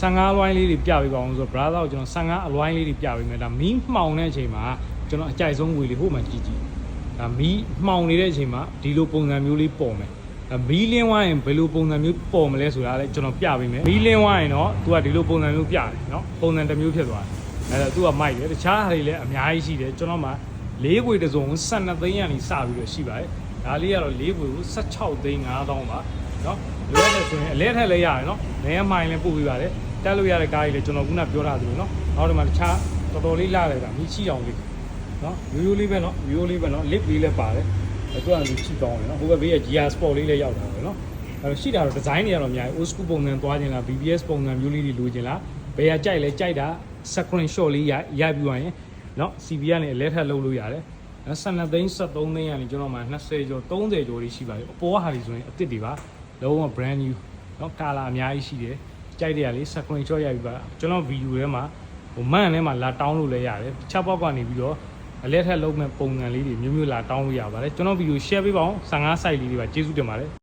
15အလွိုင်းလေးတွေပြပေးပါအောင်ဆိုတော့ brother ကိုကျွန်တော်15အလွိုင်းလေးတွေပြပေးမယ်ဒါမီးမှောင်တဲ့အချိန်မှာကျွန်တော်အကြိုက်ဆုံးဝေလေးဟိုမှကြည့်ဒါမီးမှောင်နေတဲ့အချိန်မှာဒီလိုပုံစံမျိုးလေးပေါ်မယ်မီးလင်းဝိုင်းရင်ဘယ်လိုပုံစံမျိုးပေါ်မလဲဆိုတာလည်းကျွန်တော်ပြပေးမယ်မီးလင်းဝိုင်းရင်တော့သူကဒီလိုပုံစံမျိုးပြတယ်เนาะပုံစံတစ်မျိုးဖြစ်သွားတယ်အဲ့တော့သူကမိုက်တယ်တခြားဟာတွေလည်းအများကြီးရှိတယ်ကျွန်တော်မှ၄ခွေတစ်စုံ12သိန်းရန်ကြီးစပြီးတော့ရှိပါတယ်ဒါလေးကတော့၄ခွေကို16သိန်း5000ပါเนาะလိုရတဲ့ဆိုရင်အလဲထက်လည်းရတယ်เนาะနေရမိုင်လည်းပို့ပေးပါတယ်တက်လို့ရတဲ့ကားကြီးလည်းကျွန်တော်ခုနပြောထားသလိုเนาะနောက်ဒီမှာတခြားတော်တော်လေးလာတယ်ကမြည်ချီအောင်လေးเนาะရိုးရိုးလေးပဲเนาะရိုးရိုးလေးပဲเนาะ lip လေးလည်းပါတယ်သူကလူချီကောင်းတယ်เนาะဟိုဘက်ဘေးက GR Sport လေးလည်းရောက်တာပဲเนาะအဲ့တော့ရှိတာတော့ design တွေကတော့အများကြီး old school ပုံစံသွားခြင်းလား BBS ပုံစံမျိုးလေးတွေလိုချင်လားဘယ်ကကြိုက်လဲကြိုက်တာ screen shot လေးရိုက်ပြီးသွားရင်เนาะ CB ကနေအလဲထက်လုပ်လို့ရတယ်12သိန်း73သိန်းကနေကျွန်တော်မှ20ကျော်30ကျော်လေးရှိပါတယ်အပေါ်ကဟာတွေဆိုရင်အစ်စ်တွေပါလုံးဝ brand new เนาะ color အများကြီးရှိတယ်ကြိုက်တယ်ကလေ screen shot ရိုက်ပြီးပါကျွန်တော် video ထဲမှာဟိုမန်ထဲမှာလာတောင်းလို့လည်းရတယ်ချက်ပေါက်ကနေပြီးတော့အလဲထက်လုံးမဲ့ပုံစံလေးတွေမျိုးမျိုးလာတောင်းလို့ရပါတယ်ကျွန်တော် video share ပေးပါအောင်15 site လေးတွေပါကျေးဇူးတင်ပါတယ်